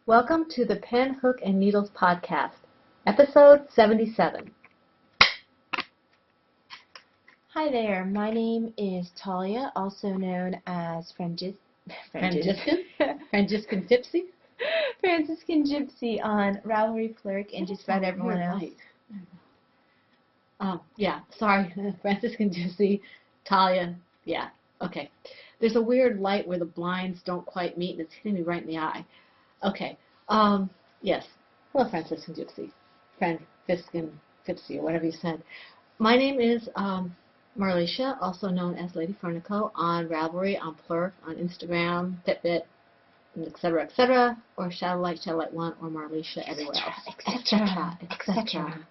Welcome to the Pen, Hook, and Needles podcast, episode 77. Hi there, my name is Talia, also known as Franciscan Gypsy? Franciscan Gypsy on Ravelry, Plurk, and just about everyone else. Sorry, Franciscan Gypsy, Talia, okay. There's a weird light where the blinds don't quite meet and it's hitting me right in the eye. Okay, yes, hello Franciscan Gypsy, Franciscan Gypsy, or whatever you said. My name is Marlicia, also known as Lady Fernico, on Ravelry, on Plurk, on Instagram, Fitbit, etc., or Shadowlight 1, or Marlicia everywhere else,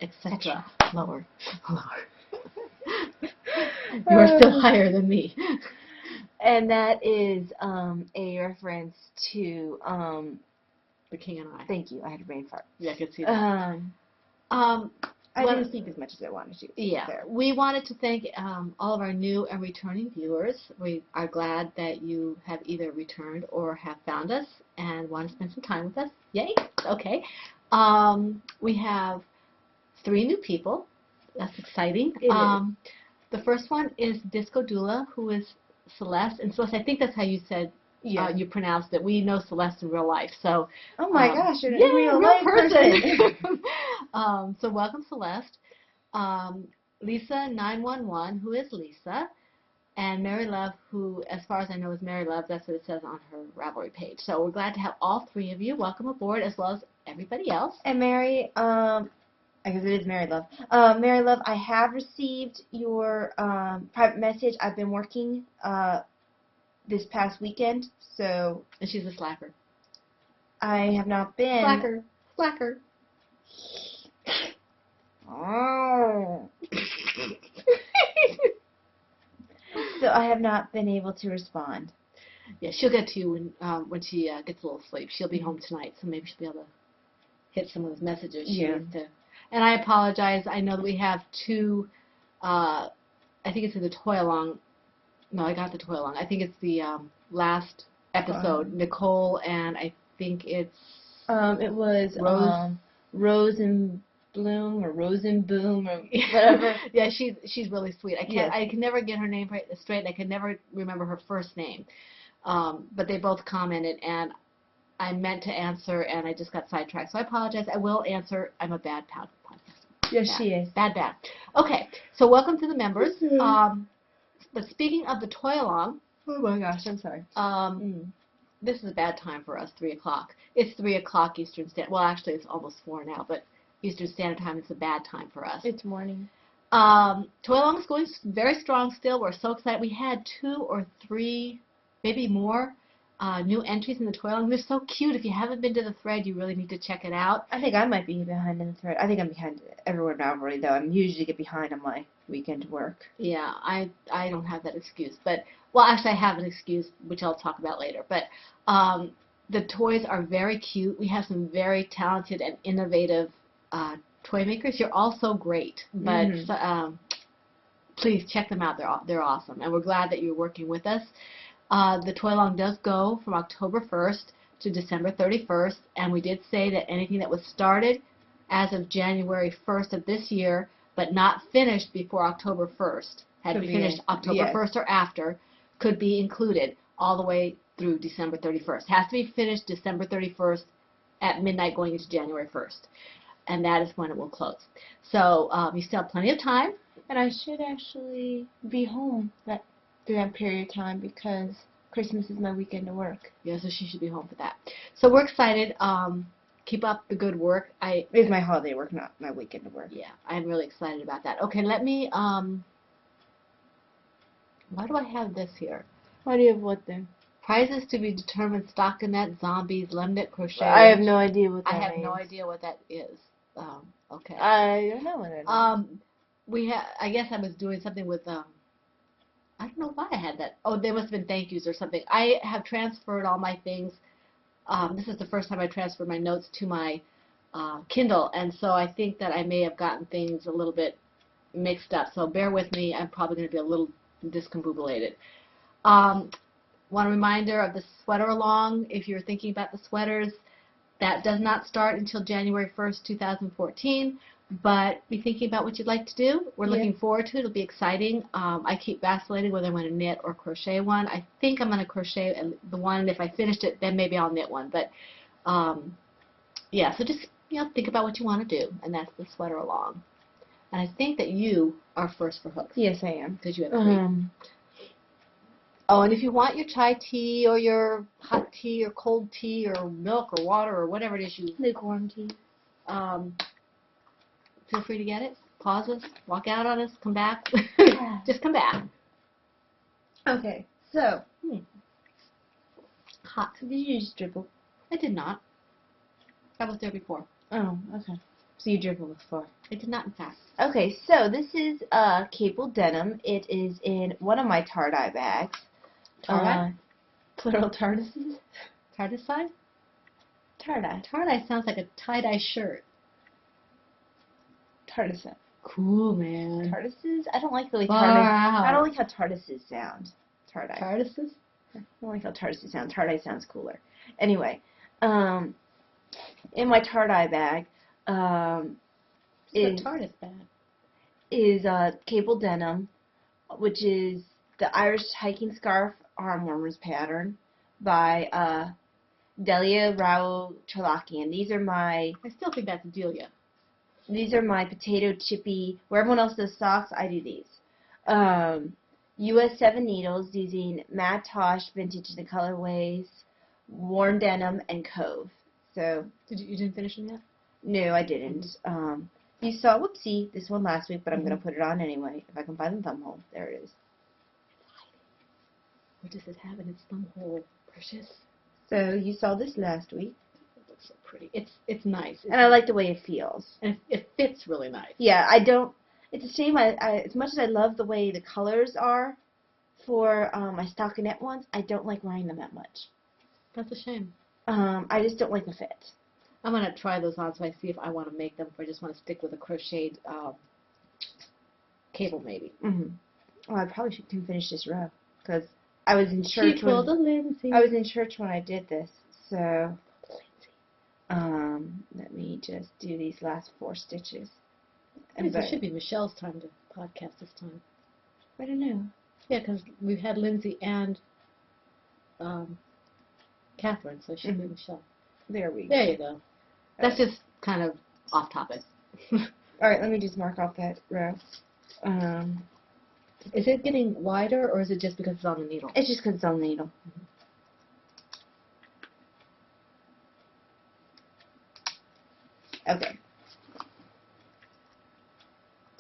etc. Lower. You are still higher than me. And that is a reference to The King and I. Thank you. I had a brain fart. Yeah, I could see that. I didn't speak as much as I wanted to. Yeah. We wanted to thank all of our new and returning viewers. We are glad that you have either returned or have found us and want to spend some time with us. Yay. Okay. We have 3 new people. That's exciting. It is. The first one is Disco Doula, who is Celeste. And Celeste, I think that's how you said you pronounced it. We know Celeste in real life. So. Oh my gosh, you're a real life person. So welcome, Celeste. Lisa 911, who is Lisa, and Mary Love, who, as far as I know, is Mary Love. That's what it says on her Ravelry page. So we're glad to have all 3 of you. Welcome aboard, as well as everybody else. And Mary, I guess it is Mary Love. Mary Love, I have received your private message. I've been working this past weekend, so. And she's a slacker. I have not been. Slacker. Oh. So I have not been able to respond. Yeah, she'll get to you when she gets a little sleep. She'll be home tonight, so maybe she'll be able to hit some of those messages. And I apologize. I know that we have 2, I think it's in the toy along. No, I got the toy along. I think it's the last episode. Nicole, and I think it's it was Rose and Bloom or Rose and Boom or whatever. Yeah, she's really sweet. I can never get her name straight. I can never remember her first name. But they both commented, and I meant to answer, and I just got sidetracked. So I apologize. I will answer. I'm a bad podcaster. Yes, she is. Bad. Okay, so welcome to the members. But speaking of the toy along. Oh my gosh, I'm sorry. This is a bad time for us, 3 o'clock. It's 3 o'clock Eastern Standard. Well, actually, it's almost 4 now, but Eastern Standard Time is a bad time for us. It's morning. Toy along is going very strong still. We're so excited. We had 2 or 3, maybe more, new entries in the toy along. They're so cute. If you haven't been to the thread, you really need to check it out. I think I might be behind in the thread. I think I'm behind everywhere now already, though. I'm usually get behind on my weekend work. Yeah, I don't have that excuse. But, well, actually, I have an excuse, which I'll talk about later. But the toys are very cute. We have some very talented and innovative toy makers. You're all so great. But please check them out. They're awesome. And we're glad that you're working with us. The toy along does go from October 1st to December 31st. And we did say that anything that was started as of January 1st of this year, but not finished before October 1st, had to be finished October 1st or after, could be included all the way through December 31st. Has to be finished December 31st at midnight going into January 1st. And that is when it will close. So you still have plenty of time. And I should actually be home through that period of time because Christmas is my weekend to work. Yeah, so she should be home for that. So we're excited. Keep up the good work. It's my holiday work, not my weekend to work. Yeah, I'm really excited about that. Okay, let me, why do I have this here? Why do you have what then? Prizes to be determined, stockinette, zombies, lemnet, crochet. I have no idea what that is. I have no idea what that is. Okay. I don't know what that is. I guess I was doing something with, I don't know why I had that. Oh, there must have been thank yous or something. I have transferred all my things. This is the first time I transferred my notes to my Kindle, and so I think that I may have gotten things a little bit mixed up. So bear with me. I'm probably going to be a little discombobulated. One reminder of the sweater along. If you're thinking about the sweaters, That does not start until January 1st, 2014, but be thinking about what you'd like to do. We're looking forward to it. It'll be exciting. I keep vacillating whether I'm going to knit or crochet one. I think I'm going to crochet the one, and if I finished it, then maybe I'll knit one. But yeah, so just think about what you want to do, and that's the sweater along. And I think that you are first for hooks. Yes, I am. Because you have 3. Oh, and if you want your chai tea or your hot tea or cold tea or milk or water or whatever it is you... Lukewarm tea. Feel free to get it. Pause us. Walk out on us. Come back. Just come back. Okay, so. Hot. Did you just dribble? I did not. I was there before. Oh, okay. So you dribbled before. I did not, in fact. Okay, so this is cable denim. It is in one of my tie-dye bags. Tie-dye? Plural tardises? Tardicide? Tie-dye. Tie-dye sounds like a tie-dye shirt. Tardisan. Cool, man. Tardises? I don't like the way Wow. I don't like how tardises sound. Tie-dye. Tardises? I don't like how tardises sound. Tie-dye sounds cooler. Anyway, in my tie-dye bag, What's a TARDIS bag? Is cable denim, which is the Irish hiking scarf arm warmers pattern by Delia Rao Chalakian. These are my I still think that's Delia. These are my potato chippy. Where everyone else does socks, I do these. US 7 needles using Matt Tosh vintage in the colorways, worn denim, and Cove. So you didn't finish them yet? No, I didn't. You saw, whoopsie, this one last week, but I'm going to put it on anyway. If I can find the thumb hole. There it is. What does it have in its thumb hole? Precious. So you saw this last week. It looks so pretty. It's nice. And I like the way it feels. And it fits really nice. Yeah, I don't, it's a shame, as much as I love the way the colors are for my stockinette ones, I don't like wearing them that much. That's a shame. I just don't like the fit. I'm going to try those on so I see if I want to make them, or I just want to stick with a crocheted cable maybe. Well, I probably can finish this row, because I was in church when I did this, so let me just do these last 4 stitches. It should be Michelle's time to podcast this time. I don't know. Yeah, because we've had Lindsay and Catherine, so it should be Michelle. There we go. There you go. That's just kind of off topic. Alright, let me just mark off that row. Is it getting wider, or is it just because it's on the needle? It's just because it's on the needle. Okay.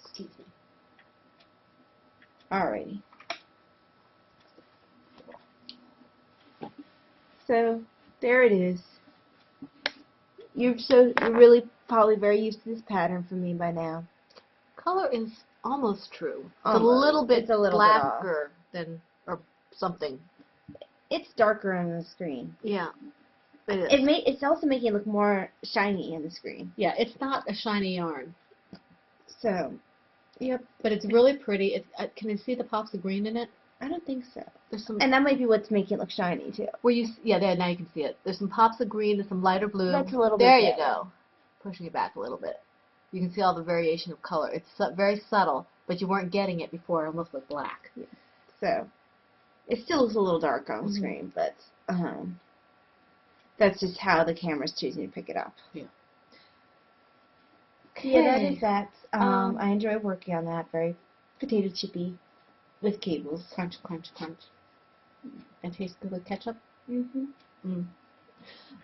Excuse me. Alrighty. So, there it is. You're really probably very used to this pattern from me by now. Color is almost true. It's Almost. a little bit It's a little blacker than, or something. It's darker on the screen. Yeah, it is. It's also making it look more shiny on the screen. Yeah, it's not a shiny yarn. So, yep. But it's really pretty. Can you see the pops of green in it? I don't think so. There's some. And that might be what's making it look shiny too. There, now you can see it. There's some pops of green and some lighter blue. That's a little bit There you better. go. Pushing it back a little bit. You can see all the variation of color. It's very subtle, but you weren't getting it before. It almost looked black. Yeah. So, it still looks a little dark on the screen, but that's just how the camera's choosing to pick it up. Yeah. Okay. Yeah, that is that. I enjoy working on that. Very potato chippy with cables. Crunch, crunch, crunch. And tastes good with ketchup?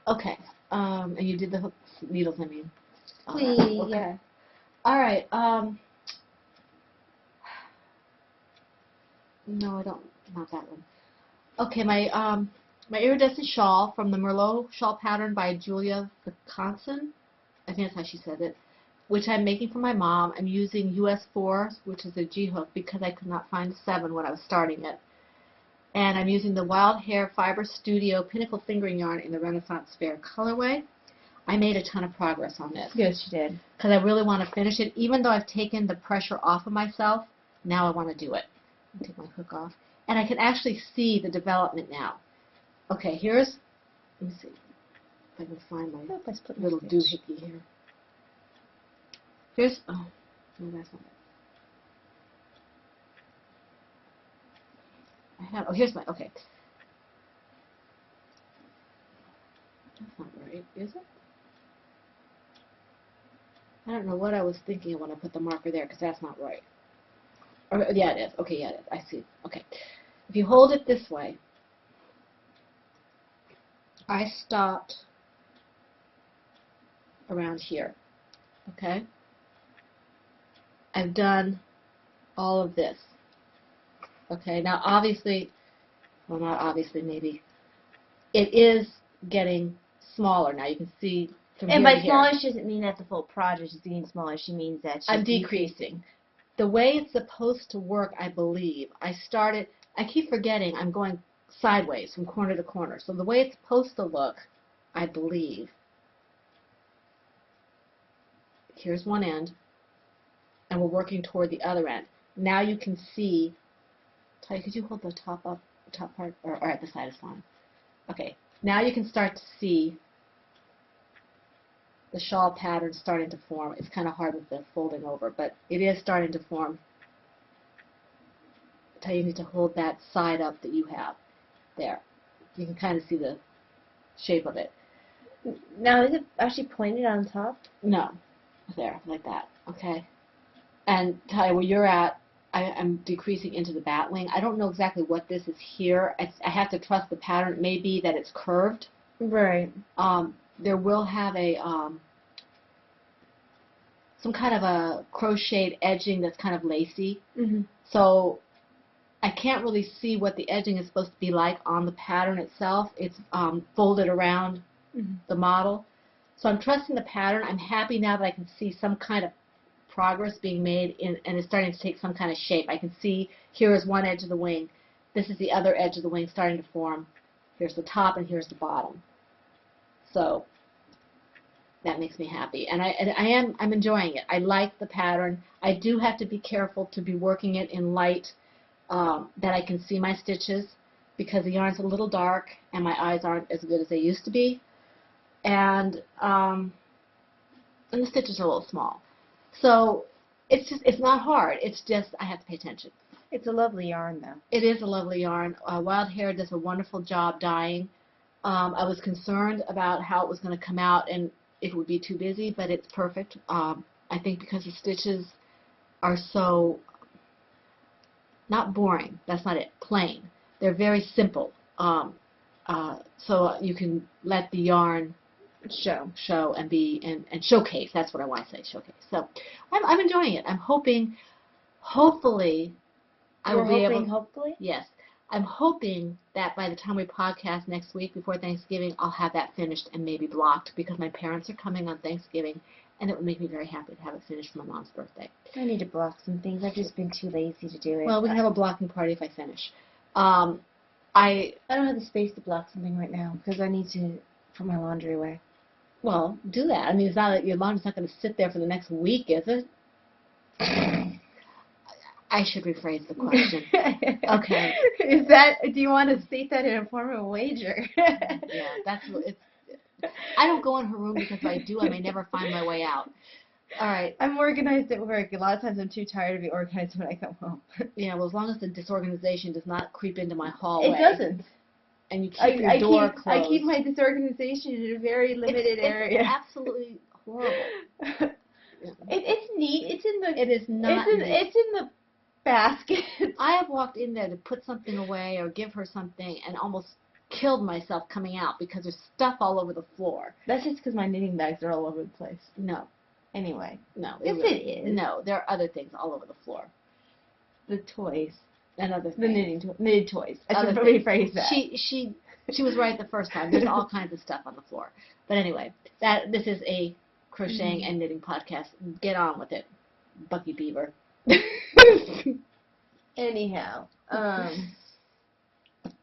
Okay. And you did the hooks, needles, I mean. Okay. Yeah. All right. No, I don't. Not that one. Okay, my iridescent shawl from the Merlot shawl pattern by Julia Viconson. I think that's how she says it. Which I'm making for my mom. I'm using US 4, which is a G hook, because I could not find 7 when I was starting it. And I'm using the Wild Hair Fiber Studio Pinnacle Fingering Yarn in the Renaissance Fair colorway. I made a ton of progress on this. Yes, you did. Because I really want to finish it. Even though I've taken the pressure off of myself, now I want to do it. Take my hook off. And I can actually see the development now. Okay, let me see. If I can find my Oh, I split my little stitch. doohickey here. Here's, oh, no, that's not it. Here's my, okay. That's not right, is it? I don't know what I was thinking when I put the marker there, because that's not right. Or, yeah, it is. Okay, yeah, it is. I see. Okay. If you hold it this way, I stopped around here, okay? I've done all of this, okay? Now, obviously, well, not obviously, maybe, it is getting smaller. Now, you can see from And here to by here. smaller, she doesn't mean that the full project is getting smaller. She means that she's I'm decreasing. The way it's supposed to work, I believe, I keep forgetting I'm going sideways from corner to corner. So the way it's supposed to look, I believe, here's one end, and we're working toward the other end. Now you can see, Ty, could you hold the top up, top part, or at the side is fine. Okay, now you can start to see the shawl pattern starting to form. It's kind of hard with the folding over, but it is starting to form. Ty, you need to hold that side up that you have there. You can kind of see the shape of it. Now, is it actually pointed on top? No, there, like that, okay? And Ty, where you're at, I'm decreasing into the bat wing. I don't know exactly what this is here. I have to trust the pattern. It may be that it's curved. Right. There will have a some kind of a crocheted edging that's kind of lacy. Mm-hmm. So I can't really see what the edging is supposed to be like on the pattern itself. It's folded around the model. So I'm trusting the pattern. I'm happy now that I can see some kind of progress being made and it's starting to take some kind of shape. I can see here is one edge of the wing. This is the other edge of the wing starting to form. Here's the top and here's the bottom. So that makes me happy. And I'm enjoying it. I like the pattern. I do have to be careful to be working it in light that I can see my stitches because the yarn's a little dark and my eyes aren't as good as they used to be. And the stitches are a little small. So it's not hard. It's just I have to pay attention. It's a lovely yarn, though. It is a lovely yarn. Wild Hair does a wonderful job dyeing. I was concerned about how it was going to come out and if it would be too busy, but it's perfect. I think because the stitches are so, not boring, that's not it, plain. They're very simple. So you can let the yarn show and be and showcase. That's what I want to say, showcase. So I'm enjoying it. I'm hoping, hopefully, I will be able. Hopefully. Yes, I'm hoping that by the time we podcast next week before Thanksgiving, I'll have that finished and maybe blocked because my parents are coming on Thanksgiving, and it would make me very happy to have it finished for my mom's birthday. I need to block some things. I've just been too lazy to do it. Well, we can have a blocking party if I finish. I don't have the space to block something right now because I need to put my laundry away. Well, do that. I mean, it's not that your laundry's not going to sit there for the next week, is it? I should rephrase the question. Okay. Is that? Do you want to state that in a form of a wager? Yeah, that's what it's. I don't go in her room because if I do, I may never find my way out. All right. I'm organized at work. A lot of times I'm too tired to be organized when I come home. Yeah, well, as long as the disorganization does not creep into my hallway. It doesn't. And you keep your door closed. I keep my disorganization in a very limited area. It's absolutely horrible. It's neat. It's in the. It is not. It's in the basket. I have walked in there to put something away or give her something and almost killed myself coming out because there's stuff all over the floor. That's just because my knitting bags are all over the place. No. Anyway. No. Yes, it is. No, there are other things all over the floor. The toys. And other things. The knitted toys. I should rephrase that. She was right the first time. There's all kinds of stuff on the floor. But anyway, this is a crocheting and knitting podcast. Get on with it, Bucky Beaver. Anyhow, I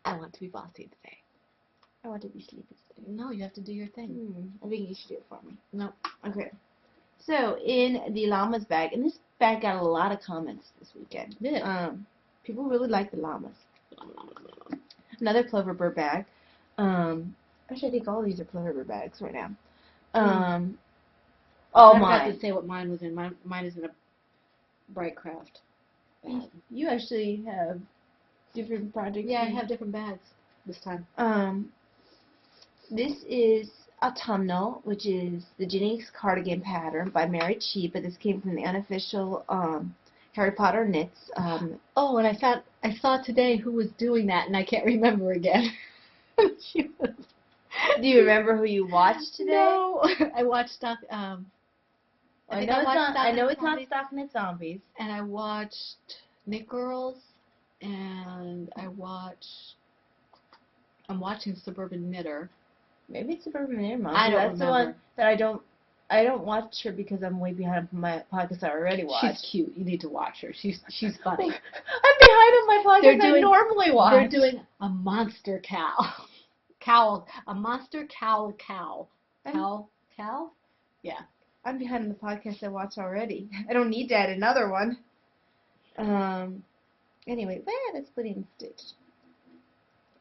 want to be bossy today. I want to be sleepy today. No, you have to do your thing. I think you should do it for me. No. Okay. So in the llamas bag, and this bag got a lot of comments this weekend. Yeah. People really like the llamas. Another Clover Bird bag. Actually, I think all these are rubber bags right now. I forgot to say what mine was in. Mine is in a Bright Craft bag. You actually have different projects. Yeah, I have different bags this time. This is Autumnal, which is the Jinx cardigan pattern by Mary Chi, but this came from the unofficial Harry Potter Knits. Oh, and I saw today who was doing that, and I can't remember again. She was. Do you remember who you watched today? No, I watched I know it's not Stocking Zombies. And I watched Knit Girls, and I'm watching Suburban Knitter. Maybe it's Suburban Knitter Mom. I don't That's remember. the one that I don't watch her because I'm way behind on my podcast I already watched. She's cute. You need to watch her. She's funny. I'm behind on my podcast I normally watch. They're doing a monster cowl. A monster cowl. Cowl? Yeah. I'm behind on the podcast I watch already. I don't need to add another one. Anyway, that's splitting stitched.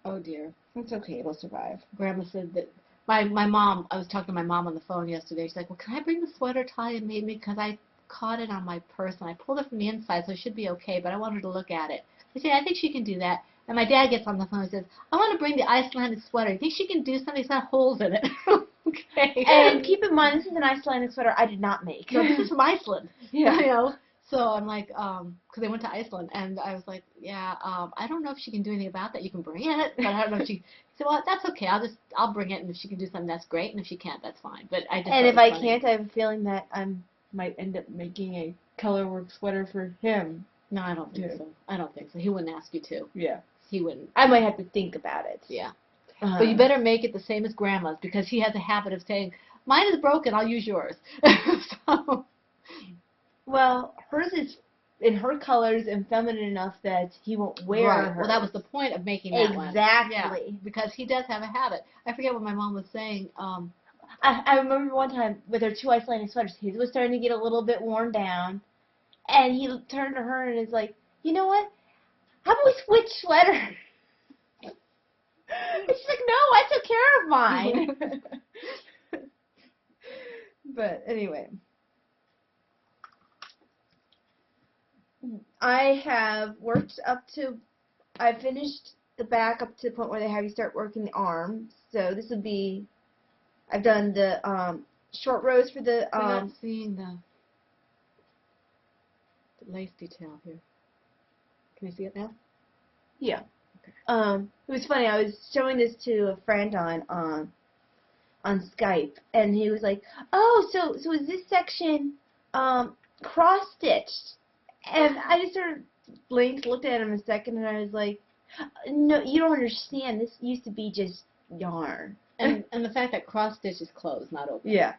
Oh dear. It's okay, it'll survive. Grandma said that my mom, I was talking to my mom on the phone yesterday. She's like, well, can I bring the sweater Talia made me? Because I caught it on my purse and I pulled it from the inside, so it should be okay, but I want her to look at it. I said, I think she can do that. And my dad gets on the phone and says, I want to bring the Icelandic sweater. You think she can do something? It's got holes in it. Okay. And keep in mind, this is an Icelandic sweater I did not make. No, this is from Iceland. Yeah. You know? So I'm like, because they went to Iceland, and I was like, yeah, I don't know if she can do anything about that. You can bring it, but I don't know if she. He said, well, that's okay. I'll bring it, and if she can do something, that's great, and if she can't, that's fine. But I just. And if I can't, I have a feeling that I might end up making a colorwork sweater for him. No, I don't think so. I don't think so. He wouldn't ask you to. Yeah. He wouldn't. I might have to think about it. Yeah. But you better make it the same as Grandma's, because he has a habit of saying, mine is broken, I'll use yours. So. Well, hers is in her colors and feminine enough that he won't wear her. Well, that was the point of making that one. Exactly. Yeah, because he does have a habit. I forget what my mom was saying. I remember one time with her 2 Icelandic sweaters, his was starting to get a little bit worn down, and he turned to her and is like, you know what? How about we switch sweaters? And she's like, no, I took care of mine. But anyway. I have worked I finished the back up to the point where they have you start working the arms. So this would be, I've done the short rows for the. I'm not seeing the lace detail here. Can you see it now? Yeah. Okay. It was funny. I was showing this to a friend on Skype, and he was like, "Oh, so is this section cross stitched?" And I just sort of blinked, looked at him a second, and I was like, "No, you don't understand. This used to be just yarn." And the fact that cross stitch is closed, not open. Yeah.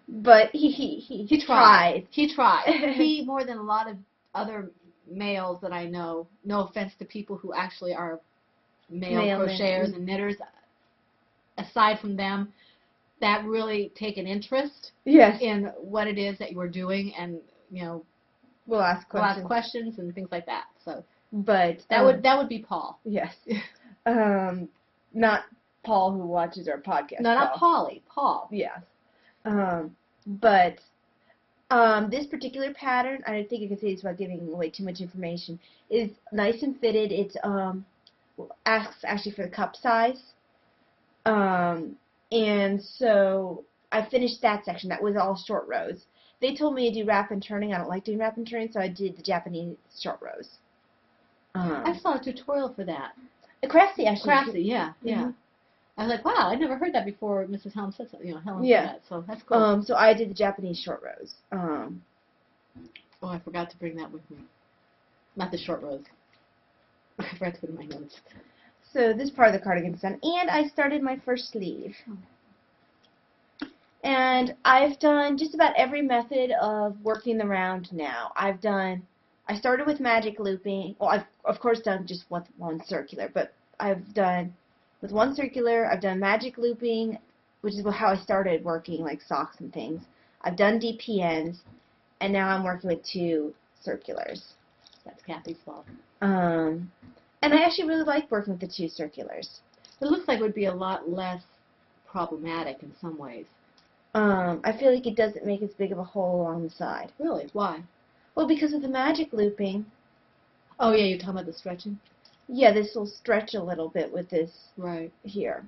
But he tried. He tried. He, more than a lot of other males that I know, no offense to people who actually are male crocheters and knitters, aside from them, that really take an interest in what it is that you are doing, and we'll ask questions and things like that. So, but that would be Paul. Yes. Not Paul who watches our podcast. No, not Paulie. Paul. Yes. But this particular pattern, I think I can say this without giving away too much information, is nice and fitted. It's asks actually for the cup size. And so I finished that section. That was all short rows. They told me to do wrap and turning. I don't like doing wrap and turning, so I did the Japanese short rows. I saw a tutorial for that. Craftsy, actually. Craftsy, yeah. Mm-hmm. I was like, wow, I never heard that before. Mrs. Helm said so. Helen said that, so that's cool. So I did the Japanese short rows. Oh, I forgot to bring that with me. Not the short rows. I forgot to put in my notes. So this part of the cardigan's done, and I started my first sleeve. And I've done just about every method of working the round now. I started with magic looping. Well, I've of course done just one circular, but I've done with one circular. I've done magic looping, which is how I started working like socks and things. I've done DPNs, and now I'm working with 2 circulars. That's Kathy's fault. And I actually really like working with the 2 circulars. It looks like it would be a lot less problematic in some ways. I feel like it doesn't make as big of a hole along the side. Really? Why? Well, because of the magic looping. Oh, yeah, you're talking about the stretching? Yeah, this will stretch a little bit with this Right. here.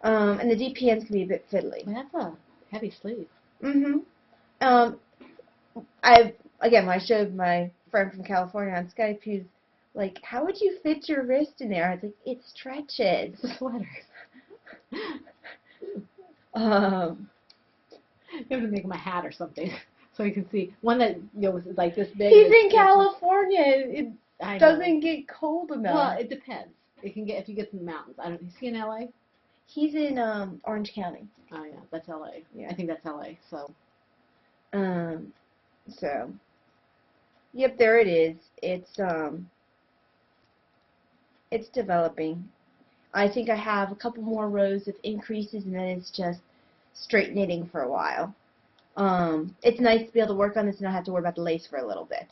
And the DPNs can be a bit fiddly. Well, that's a heavy sleeve. Mm-hmm. Again, when I showed my friend from California on Skype, he's like, how would you fit your wrist in there? I was like, it stretches. It's a sweater. You have to make him a hat or something so you can see. One that is like this big. He's in California. It I know. doesn't get cold enough. Well, it depends. It can get if you get to the mountains. Is he in LA? He's in Orange County. Oh yeah, that's LA. Yeah. I think that's LA. So. So. Yep, there it is. It's developing. I think I have a couple more rows of increases, and then it's just straight knitting for a while. It's nice to be able to work on this and not have to worry about the lace for a little bit.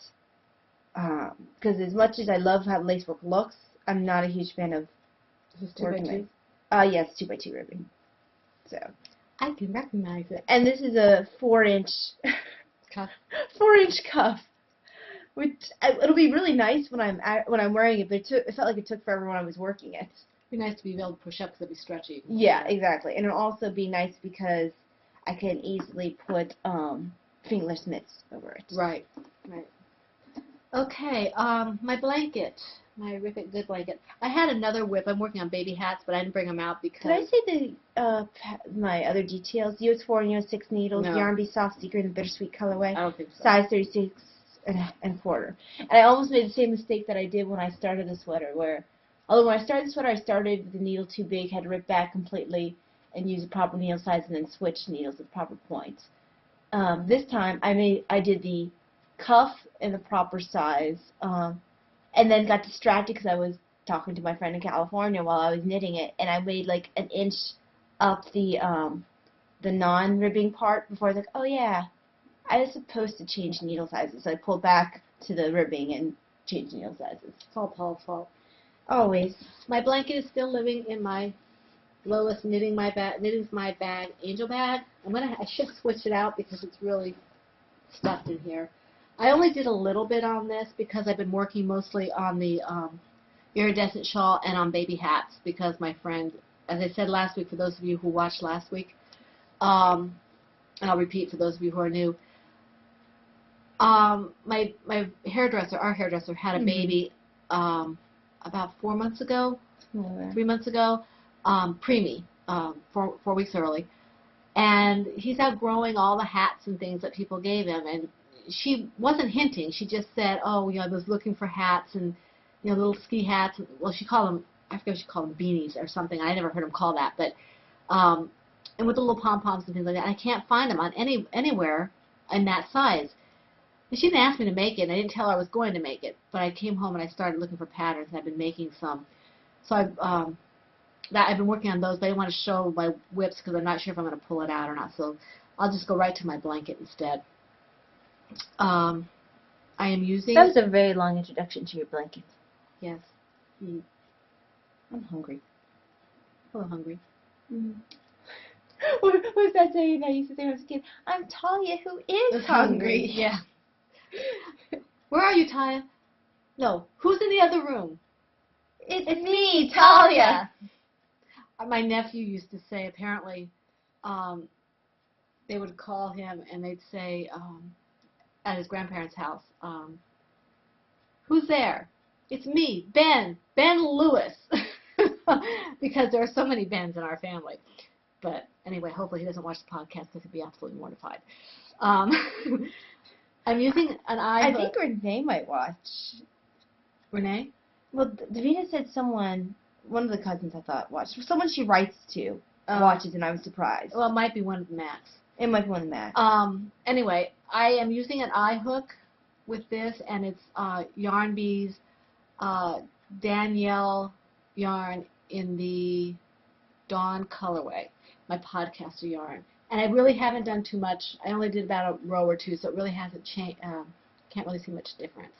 Because as much as I love how lace work looks, I'm not a huge fan of Is this 2x2? Yes, 2x2 ribbon. So. I can recognize it. And this is a 4-inch cuff. 4-inch cuff, which it'll be really nice when I'm wearing it. But it felt like it took forever when I was working it. It'd be nice to be able to push up because it'd be stretchy. Yeah, exactly. And it'll also be nice because I can easily put fingerless mitts over it. Right. Right. Okay. My blanket. My Rip It Good blanket. I had another whip. I'm working on baby hats, but I didn't bring them out because. Could I say my other details? US 4 and US 6 needles, No. Yarn Bee Soft Secret in the Bittersweet colorway. I don't think so. Size 36 and a quarter. And I almost made the same mistake that I did when I started the sweater, where, although when I started the sweater, I started with the needle too big, had to rip back completely and use the proper needle size and then switch needles at the proper points. This time, I did the cuff in the proper size, and then got distracted because I was talking to my friend in California while I was knitting it, and I made like an inch up the non-ribbing part before I was like, oh yeah, I was supposed to change needle sizes. So I pulled back to the ribbing and changed needle sizes. It's all Paul's fault. Always. My blanket is still living in my Lois Knitting's My Bag Angel bag. I should switch it out because it's really stuffed in here. I only did a little bit on this because I've been working mostly on the iridescent shawl and on baby hats because my friend, as I said last week, for those of you who watched last week, and I'll repeat for those of you who are new, my hairdresser, our hairdresser, had a baby about 4 months ago, 3 months ago, preemie, 4 weeks early, and he's outgrowing all the hats and things that people gave him, and she wasn't hinting. She just said, oh, I was looking for hats and, little ski hats. Well, she called them, I forget what she called them, beanies or something. I never heard them call that. But, and with the little pom-poms and things like that. I can't find them on anywhere in that size. And she didn't ask me to make it, and I didn't tell her I was going to make it. But I came home and I started looking for patterns, and I've been making some. So I've been working on those, but I didn't want to show my whips because I'm not sure if I'm going to pull it out or not. So I'll just go right to my blanket instead. I am using... That was a very long introduction to your blanket. Yes. I'm hungry. A little hungry. What was that saying I used to say when I was a kid? I'm Talia, who is hungry. Yeah. Where are you, Talia? No. Who's in the other room? It's me, Talia. My nephew used to say, apparently, they would call him and they'd say, at his grandparents' house, who's there? It's me, Ben Lewis, because there are so many Bens in our family. But anyway, hopefully he doesn't watch the podcast because he'd be absolutely mortified. I'm using an eye hook. I think Renee might watch. Renee? Well, Davina said one of the cousins I thought watched. Someone she writes to watches, and I was surprised. Well, it might be one of the Max. It might be one of the Max. Anyway, I am using an eye hook with this, and it's Yarn Bee's Danielle yarn in the Dawn colorway, my podcaster yarn. And I really haven't done too much. I only did about a row or two, so it really hasn't changed. Can't really see much difference.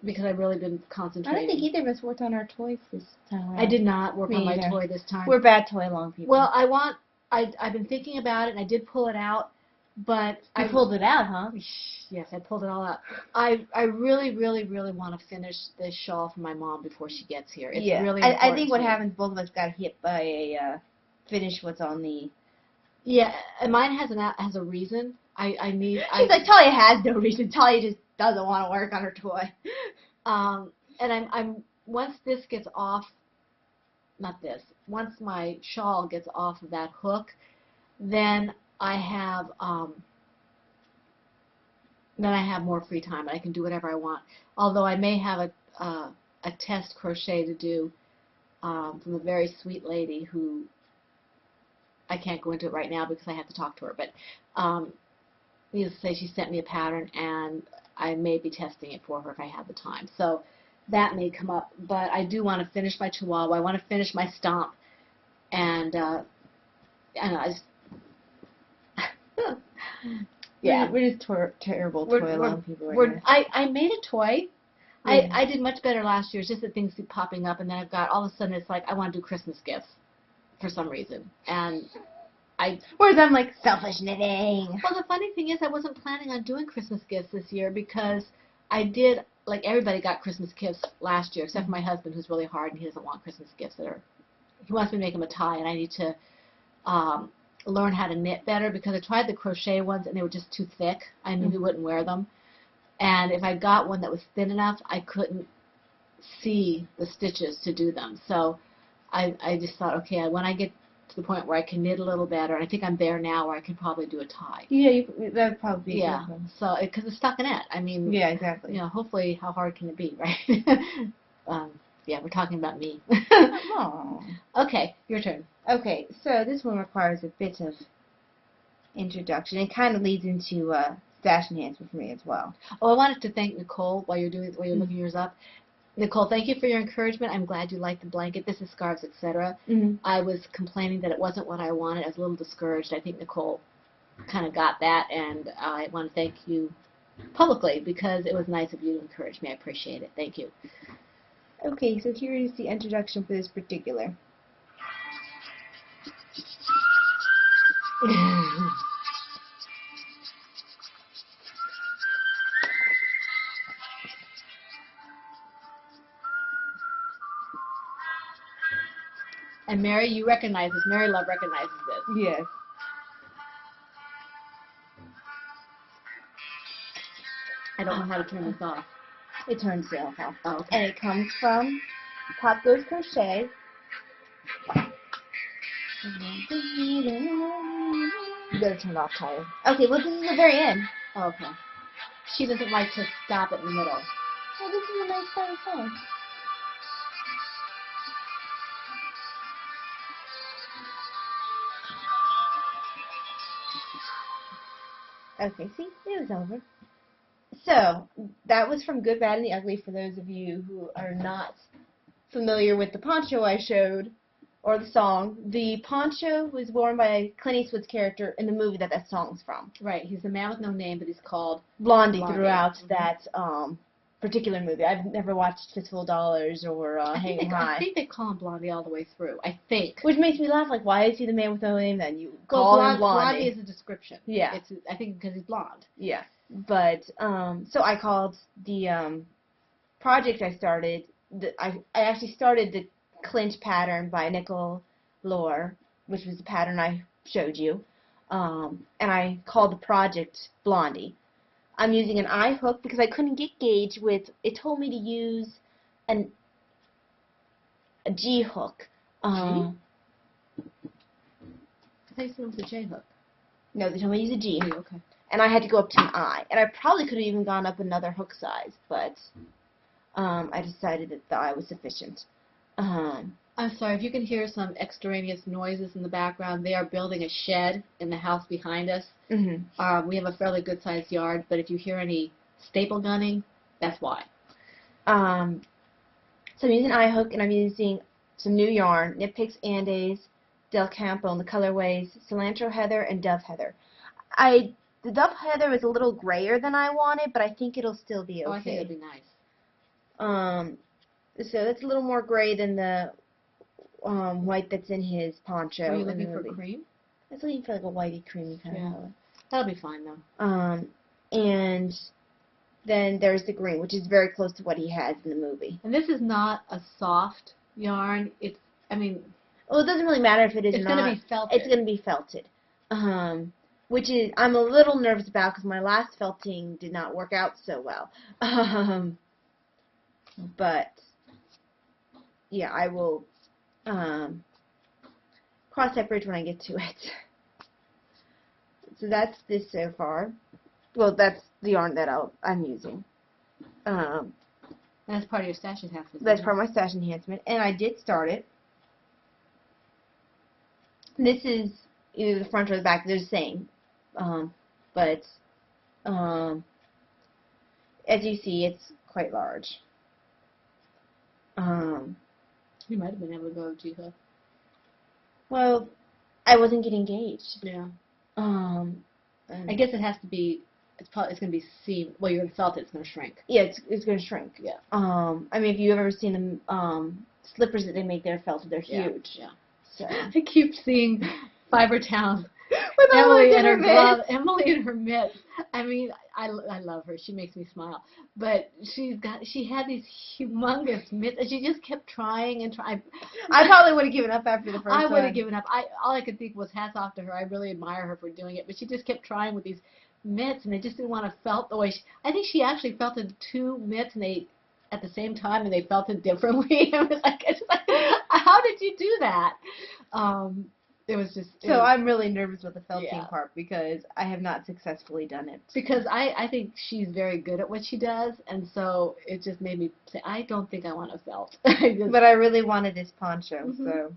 because I've really been I concentrating. don't think either of us worked on our toys this time around. I did not work Me on my either. toy this time. We're bad toy long people. Well, I've been thinking about it, and I did pull it out, but You pulled it out, huh? Yes, I pulled it all out. I really, really, really want to finish this shawl for my mom before she gets here. It's really important I think what to me. happens, both of us got hit by a finish what's on the... Yeah, and mine has a reason. She's like, Talia has no reason. Talia just doesn't want to work on her toy. And I'm once this gets off, not this, once my shawl gets off of that hook, then I have more free time and I can do whatever I want. Although I may have a test crochet to do from a very sweet lady who I can't go into it right now because I have to talk to her. But needless to say, she sent me a pattern and I may be testing it for her if I have the time. So that may come up. But I do want to finish my chihuahua. I want to finish my stomp. And I don't know, I just Yeah, we're just terrible toy long people right now. I made a toy. Yeah. I did much better last year. It's just that things keep popping up, and then I've got all of a sudden it's like I want to do Christmas gifts for some reason, and Whereas I'm like selfish knitting. well, the funny thing is I wasn't planning on doing Christmas gifts this year because I did, like everybody got Christmas gifts last year except for my husband, who's really hard and he doesn't want Christmas gifts he wants me to make him a tie, and I need to learn how to knit better because I tried the crochet ones and they were just too thick. I knew he wouldn't wear them. And if I got one that was thin enough, I couldn't see the stitches to do them. So I just thought, okay, when I get to the point where I can knit a little better, and I think I'm there now where I can probably do a tie. Yeah, that would probably be yeah. a good one. So because it's stockinette. I mean, yeah, exactly. You know, hopefully, how hard can it be, right? Yeah, we're talking about me. Aww. Okay, your turn. Okay, so this one requires a bit of introduction. It kind of leads into stash enhancement for me as well. Oh, I wanted to thank Nicole while you're looking yours up. Nicole, thank you for your encouragement. I'm glad you like the blanket. This is scarves, etc. I was complaining that it wasn't what I wanted. I was a little discouraged. I think Nicole kind of got that, and I want to thank you publicly because it was nice of you to encourage me. I appreciate it. Thank you. Okay, so here is the introduction for this particular. And Mary, you recognize this. Mary Love recognizes this. Yes. I don't know how to turn this off. It turns itself off. Oh, okay. And it comes from Pop Goes Crochet. You better turn it off, Tyler. Okay, well, this is the very end. Oh, okay. She doesn't like to stop it in the middle. Well, this is a nice part of the song. Okay, see? It was over. So, that was from Good, Bad, and the Ugly for those of you who are not familiar with the poncho I showed, or the song. The poncho was worn by Clint Eastwood's character in the movie that song's from. Right, he's the man with no name, but he's called Blondie. Blondie. Throughout that particular movie. I've never watched Fistful of Dollars or Hanging High. I think they call him Blondie all the way through. I think. Which makes me laugh. Like, why is he the man with no name then? You call him Blondie. Blondie is a description. Yeah. I think because he's blonde. Yeah. But, so I called the project I started, I actually started the Clint pattern by Nicole Lore, which was the pattern I showed you, and I called the project Blondie. I'm using an I hook because I couldn't get gauge with, it told me to use a G hook. G? I thought you said it was a J hook. No, they told me to use a G. Okay. And I had to go up to an I. And I probably could have even gone up another hook size, but I decided that the I was sufficient. I'm sorry, if you can hear some extraneous noises in the background, they are building a shed in the house behind us. We have a fairly good-sized yard, but if you hear any staple gunning, that's why. So I'm using I hook, and I'm using some new yarn, Knit Picks Andes, Del Campo, and the colorways Cilantro Heather and Dove Heather. The Dove Heather is a little grayer than I wanted, but I think it'll still be okay. Oh, I think it'll be nice. So that's a little more gray than the white that's in his poncho. Are you in the looking for movie. cream? I was looking for like a whitey creamy kind of color. That'll be fine though. And then there's the green, which is very close to what he has in the movie. And this is not a soft yarn. Well, it doesn't really matter if it is or not. It's going to be felted. It's going to be felted. Which is I'm a little nervous about because my last felting did not work out so well. But yeah, I will cross that bridge when I get to it. So that's this so far. Well, that's the yarn that I'm using. That's part of your stash enhancement. That's part of my stash enhancement, and I did start it. This is either the front or the back. They're the same, but as you see, it's quite large. You might have been able to go Jiha. Well, I wasn't getting engaged. Yeah. I guess it has to be. It's going to be seam. Well, you're going to felt it. It's going to shrink. Yeah, it's going to shrink. Yeah. I mean, if you've ever seen them slippers that they make, they're felted. They're huge. Yeah. So. I keep seeing Fiber Town with Emily and her glove, Emily and her mitts. I mean, I love her. She makes me smile. But she had these humongous mitts, and she just kept trying and trying. I probably would have given up after the first one. I would have given up. All I could think was hats off to her. I really admire her for doing it. But she just kept trying with these mitts, and they just didn't want to felt the way I think she actually felted 2 mitts, and they at the same time, and they felted differently. It was like, how did you do that? It was just. So I'm really nervous with the felting part because I have not successfully done it. Because I think she's very good at what she does, and so it just made me say, I don't think I want to felt. But I really wanted this poncho, so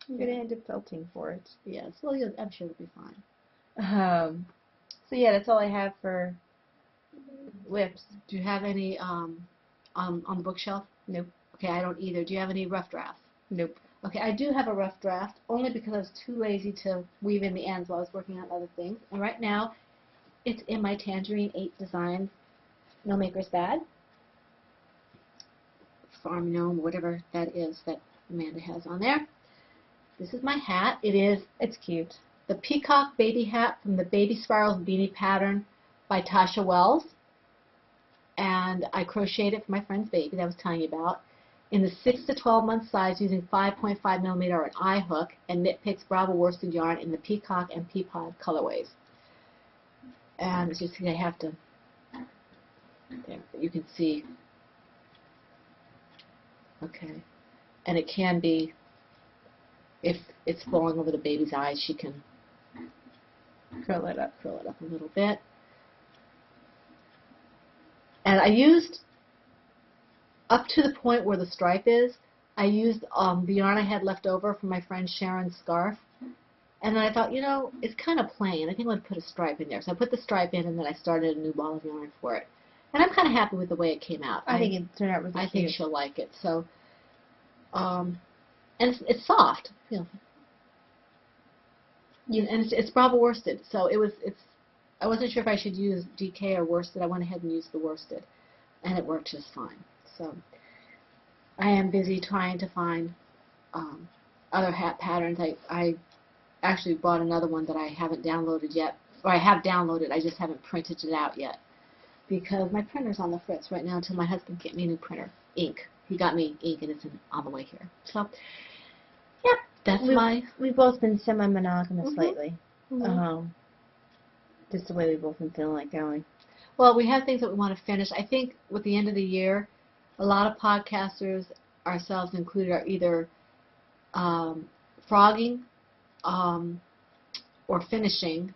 I'm going to end up felting for it. Yes, well, I'm sure it'll be fine. So yeah, that's all I have for whips. Do you have any on the bookshelf? Nope. Okay, I don't either. Do you have any rough drafts? Nope. Okay, I do have a rough draft, only because I was too lazy to weave in the ends while I was working on other things. And right now, it's in my Tangerine 8 Designs No Maker's Bag. Farm Gnome, whatever that is that Amanda has on there. This is my hat. It's cute. The Peacock Baby Hat from the Baby Spirals Beanie Pattern by Tasha Wells. And I crocheted it for my friend's baby that I was telling you about, in the 6 to 12 month size using 5.5 millimeter an eye hook and Knit Picks Bravo worsted yarn in the Peacock and Peapod colorways. And as you see, I have to, there, you can see, okay, and it can be, if it's falling over the baby's eyes, she can curl it up a little bit. And I used, up to the point where the stripe is, I used the yarn I had left over from my friend Sharon's scarf. And then I thought, you know, it's kind of plain. I think I'm going to put a stripe in there. So I put the stripe in, and then I started a new ball of yarn for it. And I'm kind of happy with the way it came out. I think it turned out really cute. I think she'll like it. So, and it's soft. You know, and it's Bravo worsted. So I wasn't sure if I should use DK or worsted. I went ahead and used the worsted, and it worked just fine. So I am busy trying to find other hat patterns. I actually bought another one that I haven't downloaded yet, or I have downloaded, I just haven't printed it out yet, because my printer's on the fritz right now until my husband get me a new printer, ink. He got me ink, and it's on the way here. So, yeah, we've both been semi-monogamous lately. Just the way we've both been feeling like going. Well, we have things that we want to finish. I think with the end of the year, a lot of podcasters, ourselves included, are either frogging or finishing.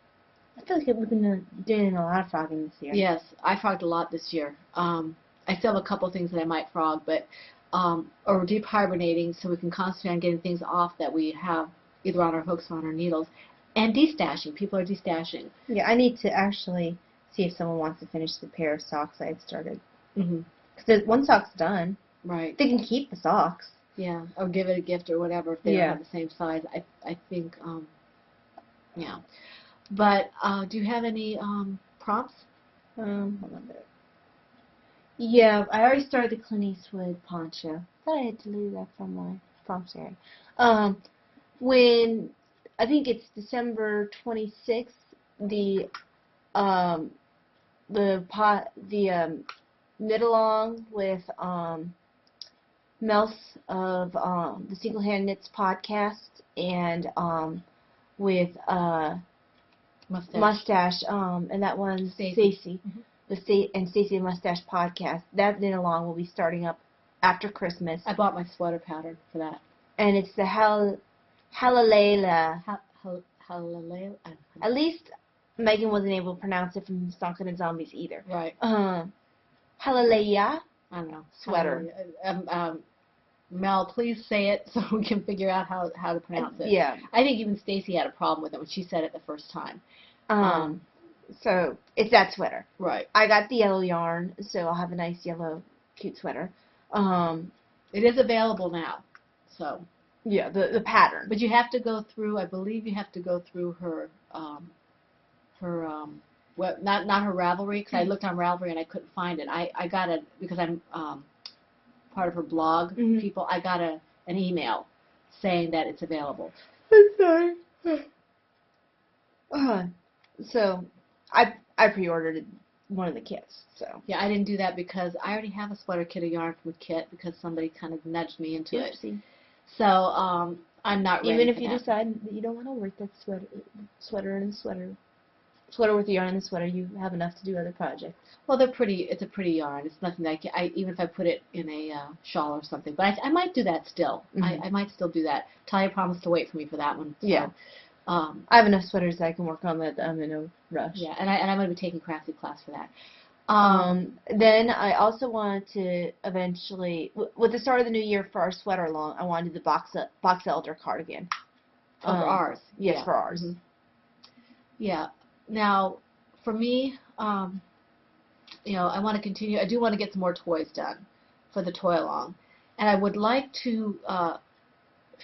I feel like we've been doing a lot of frogging this year. Yes, I frogged a lot this year. I still have a couple things that I might frog, but or deep hibernating, so we can concentrate on getting things off that we have either on our hooks or on our needles. And destashing. People are destashing. Yeah, I need to actually see if someone wants to finish the pair of socks I had started. Because one sock's done. Right. They can keep the socks. Yeah, or give it a gift or whatever if they don't have the same size. I think, yeah. But do you have any prompts? Hold on a bit. Yeah, I already started the Clint Eastwood poncho. Thought I had deleted that from my prompt area. When I think it's December 26th, the um knit along with Mels of the Single Hand Knits podcast and with Mustache and that one Stacy the Stacy and Mustache podcast. That knit along will be starting up after Christmas. I bought my sweater pattern for that. And it's the Halalela. Halalela. At least Megan wasn't able to pronounce it from Stalking and Zombies either. Right. Hallelujah. I don't know. Sweater. Mel, please say it so we can figure out how to pronounce it. Yeah. I think even Stacy had a problem with it when she said it the first time. So it's that sweater. Right. I got the yellow yarn, so I'll have a nice yellow, cute sweater. It is available now. So. Yeah, the pattern. But you have to go through. I believe you have to go through her not her Ravelry, because I looked on Ravelry and I couldn't find it. I got it because I'm part of her blog. People, I got an email saying that it's available. I'm sorry. So I pre-ordered one of the kits. So yeah, I didn't do that because I already have a sweater kit of yarn from a kit because somebody kind of nudged me into it. So I'm not ready. Even if you decide that you don't want to work that sweater with the yarn and the sweater, you have enough to do other projects. Well, they're pretty. It's a pretty yarn. It's nothing that even if I put it in a shawl or something. But I might do that still. I might still do that. Talia promised to wait for me for that one. So, yeah. I have enough sweaters that I can work on that I'm in a rush. Yeah, and I'm going to be taking crafty class for that. Then I also wanted to eventually, with the start of the new year for our sweater along, I wanted the box elder cardigan. For ours. Yes, yeah. for ours. Yeah. Now, for me, you know, I want to continue. I do want to get some more toys done for the toy along, and I would like to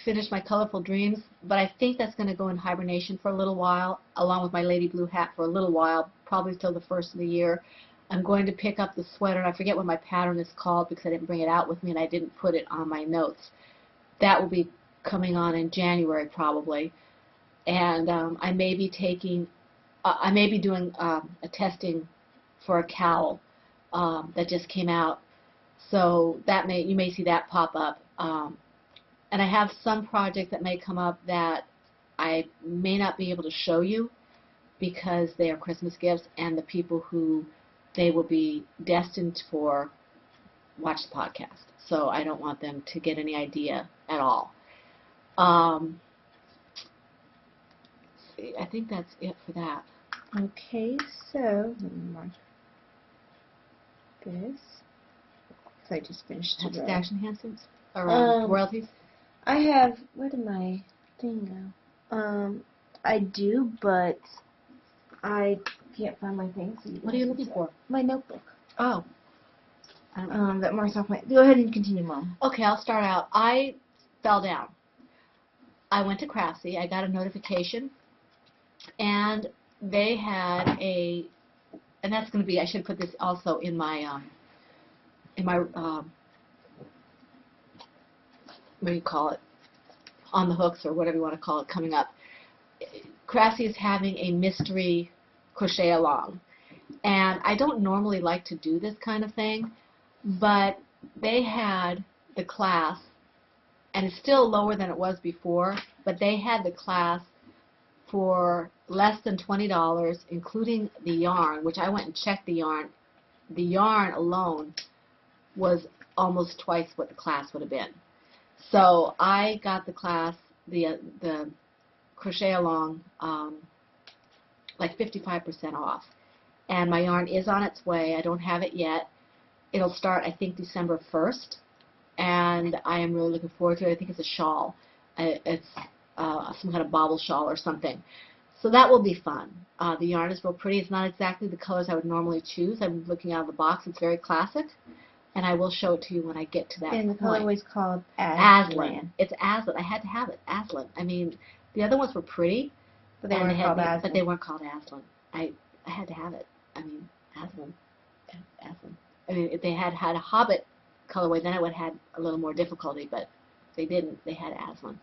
finish my Colorful Dreams, but I think that's going to go in hibernation for a little while, along with my Lady Blue Hat for a little while, probably till the first of the year. I'm going to pick up the sweater, and I forget what my pattern is called because I didn't bring it out with me and I didn't put it on my notes. That will be coming on in January probably, and I may be taking, I may be doing a testing for a cowl that just came out, so that you may see that pop up. And I have some projects that may come up that I may not be able to show you because they are Christmas gifts, and the people who they will be destined for watch the podcast. So I don't want them to get any idea at all. I think that's it for that. Okay, so let me mark this. So I just finished Have the stash enhancements or royalties? I have, where did my thing go? I do, but I can't find my thing. So what are you looking for? My notebook. Oh. That marks off my, go ahead and continue, Mom. Okay, I'll start out. I fell down. I went to Craftsy. I got a notification, and they had and that's going to be, I should put this also in my, what do you call it, on the hooks or whatever you want to call it, coming up. Craftsy is having a mystery crochet along, and I don't normally like to do this kind of thing, but they had the class, and it's still lower than it was before, but they had the class for less than $20, including the yarn, which I went and checked the yarn. The yarn alone was almost twice what the class would have been. So I got the class, the crochet along, like 55% off. And my yarn is on its way. I don't have it yet. It'll start, I think, December 1st. And I am really looking forward to it. I think it's a shawl. It's some kind of bobble shawl or something. So that will be fun. The yarn is real pretty. It's not exactly the colors I would normally choose. I'm looking out of the box. It's very classic. And I will show it to you when I get to that point. And the colorway is called Aslan. It's Aslan. I had to have it. Aslan. I mean, the other ones were pretty, but they weren't called Aslan. But they weren't called Aslan. I had to have it. I mean, Aslan. Aslan. I mean, if they had a Hobbit colorway, then I would have had a little more difficulty, but they didn't. They had Aslan.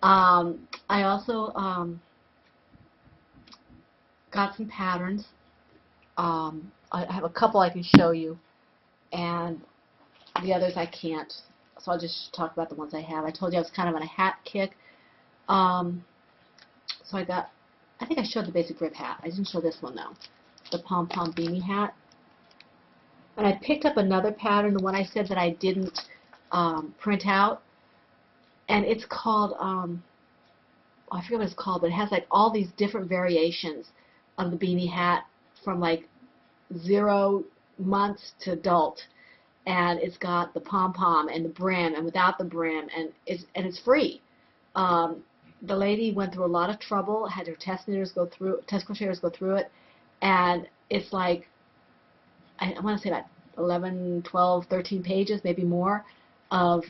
I also got some patterns. I have a couple I can show you, and the others I can't. So I'll just talk about the ones I have. I told you I was kind of on a hat kick. So I think I showed the basic rib hat. I didn't show this one though, the pom-pom beanie hat. And I picked up another pattern, the one I said that I didn't print out, and it's called, I forget what it's called, but it has like all these different variations of the beanie hat from like 0 months to adult, and it's got the pom-pom and the brim and without the brim, and it's free. The lady went through a lot of trouble, had her test crocheters go through it, and it's like, I want to say about 11, 12, 13 pages, maybe more, of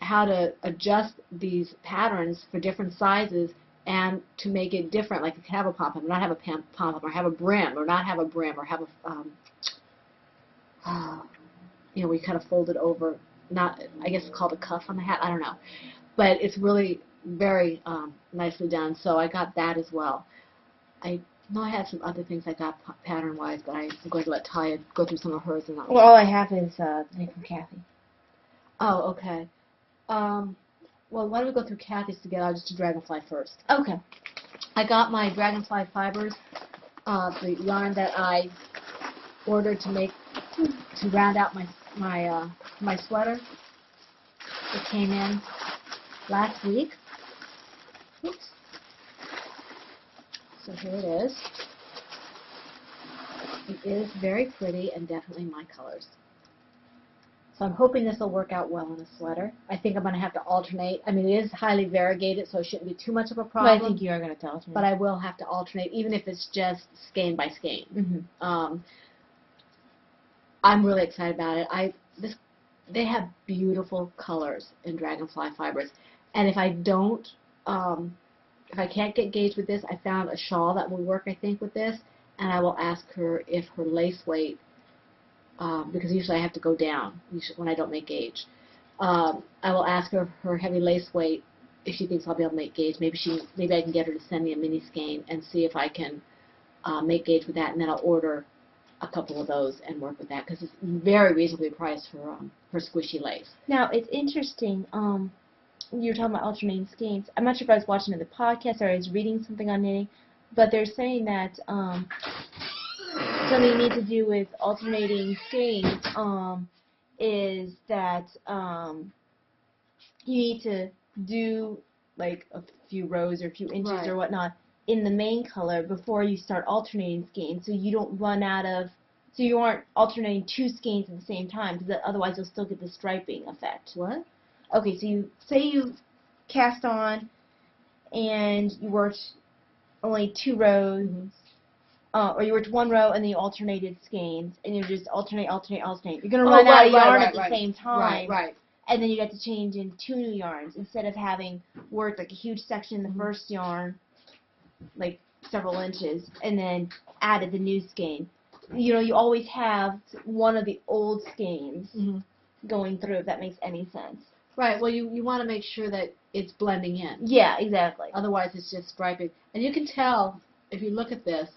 how to adjust these patterns for different sizes and to make it different. Like you can have a pom-pom, not have a pom-pom, or have a brim, or not have a brim, or have a, we kind of fold it over. Not, I guess it's called a cuff on the hat. I don't know, but it's really very nicely done. So I got that as well. I know I had some other things I got pattern-wise, but I'm going to let Taya go through some of hers. And well, all I have is the thing from Kathy. Oh, okay. Well, why don't we go through Kathy's together? I'll just do Dragonfly first. Okay. I got my Dragonfly fibers, the yarn that I ordered to round out my sweater. It came in last week. Oops. So here it is. It is very pretty and definitely my colors. So I'm hoping this will work out well in a sweater. I think I'm going to have to alternate. I mean, it is highly variegated, so it shouldn't be too much of a problem. Well, I think you are going to alternate. But I will have to alternate, even if it's just skein by skein. Mm-hmm. I'm really excited about it. They have beautiful colors in Dragonfly fibers, and if I don't, if I can't get Gauge with this, I found a shawl that will work, I think, with this, and I will ask her if her lace weight, because usually I have to go down when I don't make Gauge. I will ask her heavy lace weight, if she thinks I'll be able to make Gauge. Maybe I can get her to send me a mini skein and see if I can make Gauge with that, and then I'll order a couple of those and work with that, because it's very reasonably priced for her squishy lace. Now, it's interesting. You were talking about alternating skeins. I'm not sure if I was watching the podcast or I was reading something on knitting, but they're saying that something you need to do with alternating skeins is that you need to do like a few rows or a few inches Right. or whatnot in the main color before you start alternating skeins, so you don't run out of, so you aren't alternating 2 skeins at the same time, because otherwise you'll still get the striping effect. What? Okay, so say you cast on and you worked only 2 rows, or you worked 1 row and then you alternated skeins, and you just alternate. You're going to run out of yarn at the same time. Right. And then you have to change in 2 new yarns instead of having worked like a huge section in the first yarn, like several inches, and then added the new skein. You always have one of the old skeins going through, if that makes any sense. Right. Well, you want to make sure that it's blending in. Yeah, exactly. Otherwise, it's just striping. And you can tell if you look at this.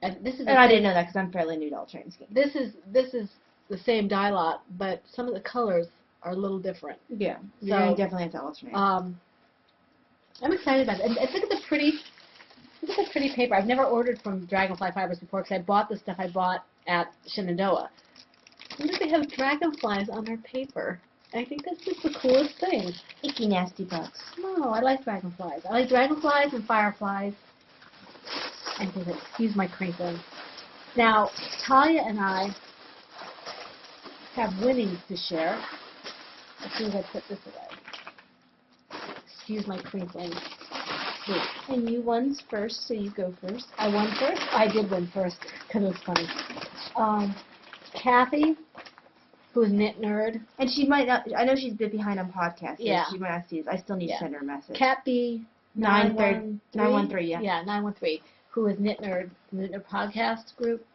And I didn't know that because I'm fairly new to alternating skeins. This is the same dye lot, but some of the colors are a little different. Yeah. So you definitely have to alternate. I'm excited about it. And look at the pretty paper. I've never ordered from Dragonfly Fibers before because I bought the stuff I bought at Shenandoah. Look, they have dragonflies on their paper. I think that's just the coolest thing. Icky nasty bugs. No, I like dragonflies. I like dragonflies and fireflies. And excuse my crinkling. Now, Talia and I have winnings to share. As soon as I put this away. Excuse my crinkling. Wait. And you won first, so you go first. I won first? I did win first, because it was funny. Kathy, who's Knit Nerd. And she might not, I know she's a bit behind on podcasts, so Yeah. she might not see this. I still need to send her a message. Cat B 913, yeah. Yeah, 913, who is Knit Nerd, the Knit Nerd podcast group.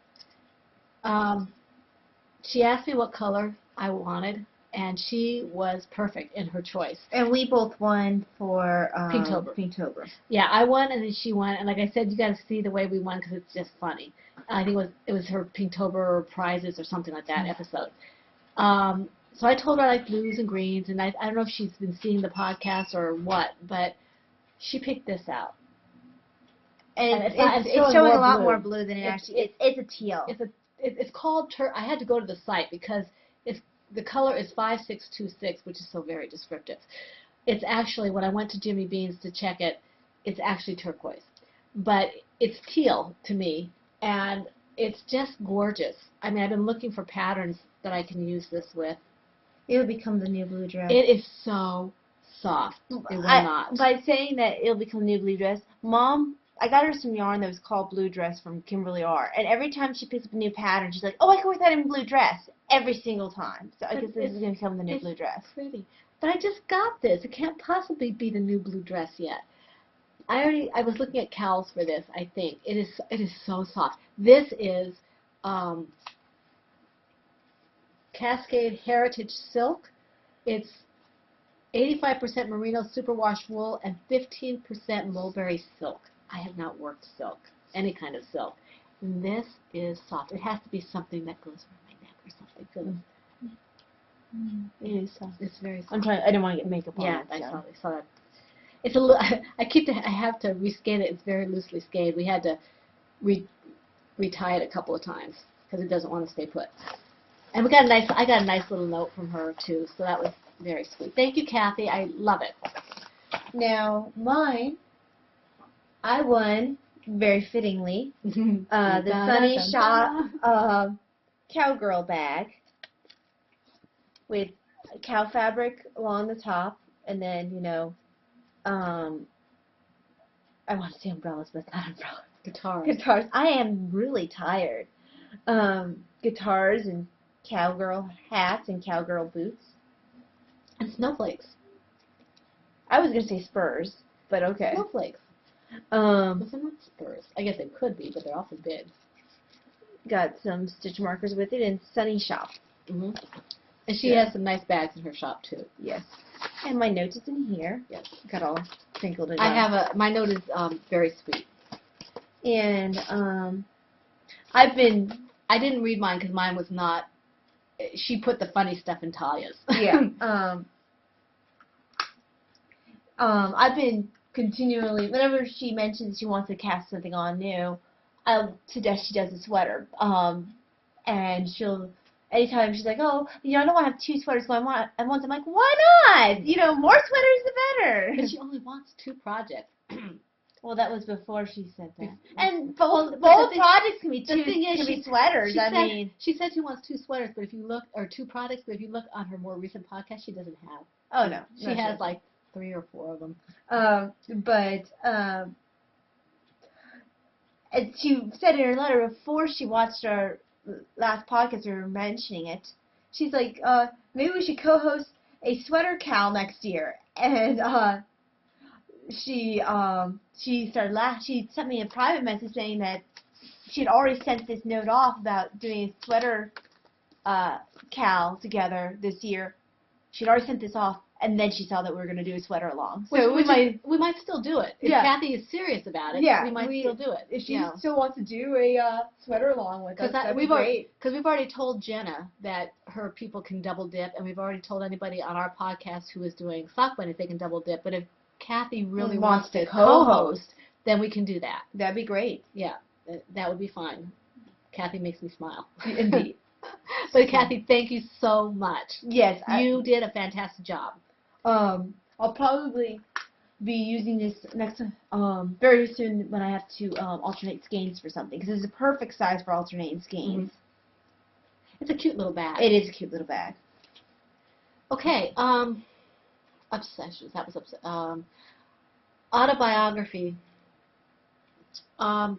She asked me what color I wanted, and she was perfect in her choice. And we both won for Pinktober. Pinktober. Yeah, I won, and then she won. And like I said, you got to see the way we won because it's just funny. I think it was her Pinktober prizes or something like that episode. So I told her I like blues and greens, and I don't know if she's been seeing the podcast or what, but she picked this out. And it's showing a lot blue. more blue than it actually is. It's a teal. It's called I had to go to the site because the color is 5626, which is so very descriptive. It's actually, when I went to Jimmy Bean's to check it, it's actually turquoise. But it's teal to me, and it's just gorgeous. I mean, I've been looking for patterns that I can use this with. It'll become the new blue dress. It is so soft. It will not. By saying that it'll become the new blue dress, Mom, I got her some yarn that was called Blue Dress from Kimberly R. And every time she picks up a new pattern, she's like, oh, I can wear that in blue dress. Every single time. So I guess this is going to become the new blue dress. Pretty. But I just got this. It can't possibly be the new blue dress yet. I was looking at cowls for this, I think. It is so soft. This is Cascade Heritage Silk. It's 85% merino superwash wool and 15% mulberry silk. I have not worked silk, any kind of silk. And this is soft. It has to be something that goes around my neck or something. It is soft. It's very soft. I'm trying. I didn't want to get makeup on yeah, it. I saw that. It's a little. I have to reskin it. It's very loosely scanned. We had to retie it a couple of times because it doesn't want to stay put. And I got a nice little note from her too, so that was very sweet. Thank you, Kathy. I love it. Now mine, I won very fittingly the Sunny Shop cowgirl bag with cow fabric along the top, and then I want to say umbrellas, but it's not umbrellas. Guitars. I am really tired. Guitars and cowgirl hats and cowgirl boots. And snowflakes. I was going to say spurs, but okay. Snowflakes. Those are not spurs. I guess they could be, but they're awfully big. Got some stitch markers with it in Sunny Shop. And she has some nice bags in her shop too. Yes. And my note is in here. Yes. Got all crinkled in. My note is very sweet. And I didn't read mine because mine was not. She put the funny stuff in Talia's. Yeah. I've been continually, whenever she mentions she wants to cast something on new, I'll suggest she does a sweater. And she'll, anytime she's like, oh, I don't want to have 2 sweaters going at once. I'm like, why not? More sweaters the better. But she only wants 2 projects. Well, that was before she said that. And both projects can be sweaters. She said she wants 2 sweaters, but if you look, or 2 products, but if you look on her more recent podcast, she doesn't have. Oh no, she has like 3 or 4 of them. And she said in her letter before she watched our last podcast, we were mentioning it. She's like, maybe we should co-host a sweater cowl next year, and she started laughing. She sent me a private message saying that she had already sent this note off about doing a sweater cowl together this year. She'd already sent this off, and then she saw that we were going to do a sweater along. So we might still do it. If Kathy is serious about it, we might still do it. If she still wants to do a sweater along with us, that'd be great. Because we've already told Jenna that her people can double dip, and we've already told anybody on our podcast who is doing sock binding they can double dip. But if Kathy really wants to co-host, then we can do that. That'd be great. Yeah, that would be fine. Kathy makes me smile. Indeed. But Kathy, thank you so much. Yes. You did a fantastic job. I'll probably be using this next very soon when I have to alternate skeins for something, because it's a perfect size for alternating skeins. It's a cute little bag. It is a cute little bag. Okay, obsessions. That was autobiography.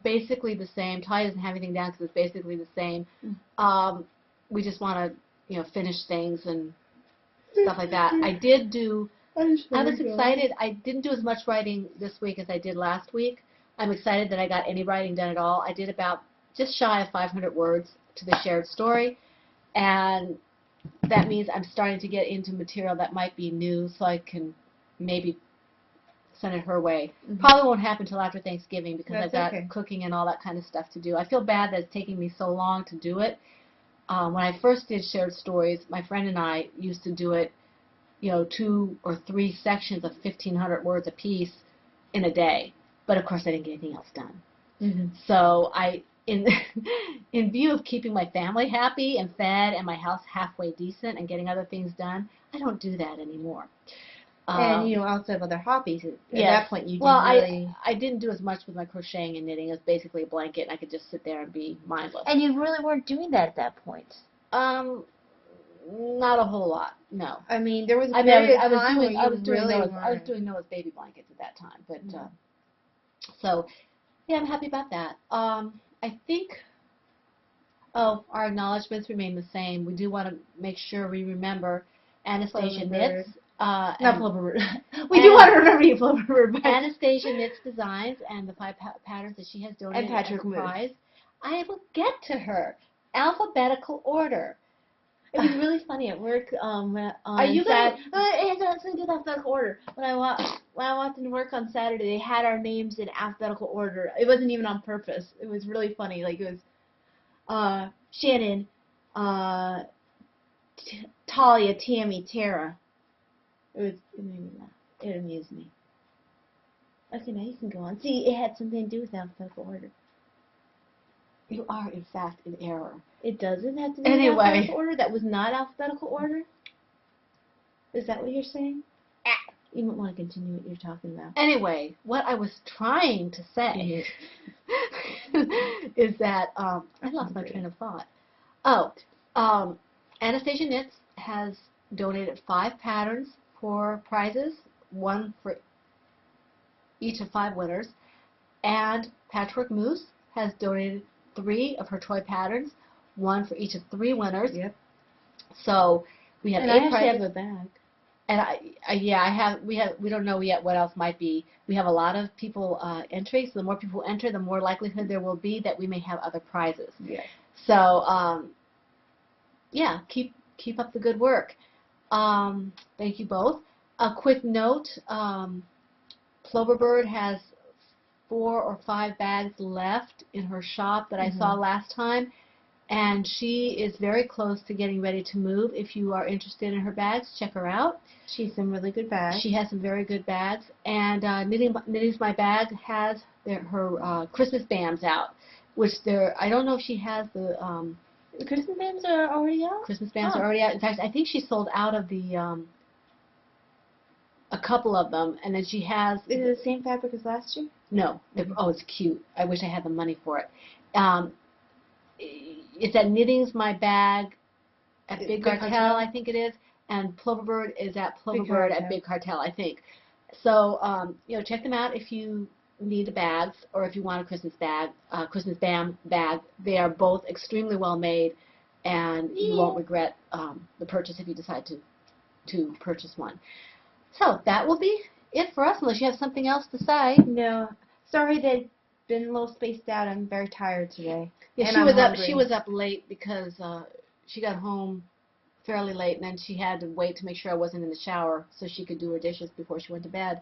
Basically the same. Talia doesn't have anything down because it's basically the same. We just want to, finish things and stuff like that. I was excited. I didn't do as much writing this week as I did last week. I'm excited that I got any writing done at all. I did about just shy of 500 words to the shared story, and that means I'm starting to get into material that might be new, so I can maybe send it her way. Probably won't happen until after Thanksgiving because I've got cooking and all that kind of stuff to do. I feel bad that it's taking me so long to do it. When I first did shared stories, my friend and I used to do it, 2 or 3 sections of 1,500 words apiece in a day. But of course, I didn't get anything else done. So in view of keeping my family happy and fed and my house halfway decent and getting other things done, I don't do that anymore. And you also have other hobbies. At that point, you didn't really... I didn't do as much with my crocheting and knitting. It was basically a blanket, and I could just sit there and be mindless. And you really weren't doing that at that point. Not a whole lot, no. I mean, there was a period of time where I was doing Noah's baby blankets at that time, but so yeah, I'm happy about that. I think. Oh, our acknowledgments remain the same. We do want to make sure we remember Anastasia Knits. Not Ploverbird. We do want to remember you, Ploverbird. Anastasia Knits Designs and the 5 patterns that she has donated as a prize. I will get to her. Alphabetical order. It was really funny at work. Are you guys? It has nothing to do with alphabetical order. When I walked into work on Saturday, they had our names in alphabetical order. It wasn't even on purpose. It was really funny. Like it was Shannon, Talia, Tammy, Tara. It made me laugh. It amused me. Okay, now you can go on. See, it had something to do with alphabetical order. You are, in fact, in error. It doesn't have to be alphabetical order? That was not alphabetical order? Is that what you're saying? You don't want to continue what you're talking about. Anyway, what I was trying to say is that, I lost my train of thought. Anastasia Knits has donated 5 patterns for prizes, 1 for each of 5 winners, and Patchwork Moose has donated 3 of her toy patterns, 1 for each of 3 winners. Yep. So we have 8 prizes. I have a bag. And we don't know yet what else might be. We have a lot of people entering, so the more people enter, the more likelihood there will be that we may have other prizes. Yes. So yeah, keep up the good work. Thank you both. A quick note, Ploverbird has 4 or 5 bags left in her shop that I saw last time, and she is very close to getting ready to move. If you are interested in her bags, check her out. She has some really good bags. She has some very good bags, and Knitting's My Bag has her Christmas bands out, which I don't know if she has the Christmas bands are already out? Christmas bands are already out. In fact, I think she sold out of the a couple of them, and then she has... Is it the same fabric as last year? No. Oh, it's cute. I wish I had the money for it. It's at Knitting's My Bag at Big Cartel, I think it is, and Ploverbird is at Ploverbird at Big Cartel, I think. So, check them out if you need the bags or if you want a Christmas bag, Christmas bag. They are both extremely well made, and you won't regret the purchase if you decide to purchase one. So that will be it for us, unless you have something else to say. No. Sorry that I've been a little spaced out. I'm very tired today. Yeah, she was up late because she got home fairly late, and then she had to wait to make sure I wasn't in the shower so she could do her dishes before she went to bed.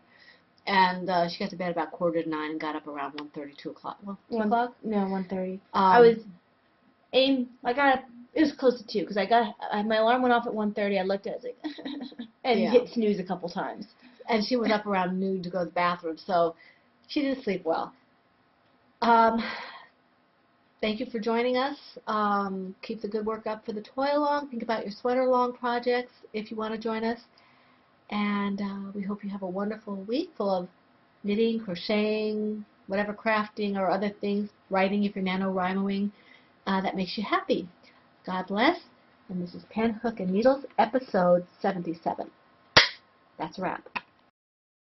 And she got to bed about 8:45 and got up around 1:30, 2 o'clock. Well, 2 o'clock? No, 1:30. I got up, it was close to 2, because my alarm went off at 1:30. I looked at it, I was like, and hit snooze a couple times. And she was up around noon to go to the bathroom, so she didn't sleep well. Thank you for joining us. Keep the good work up for the Toy Along. Think about your Sweater Along projects if you want to join us. And we hope you have a wonderful week full of knitting, crocheting, whatever crafting or other things, writing if you're NaNoWriMoing, that makes you happy. God bless. And this is Pen, Hook, and Needles, episode 77. That's a wrap.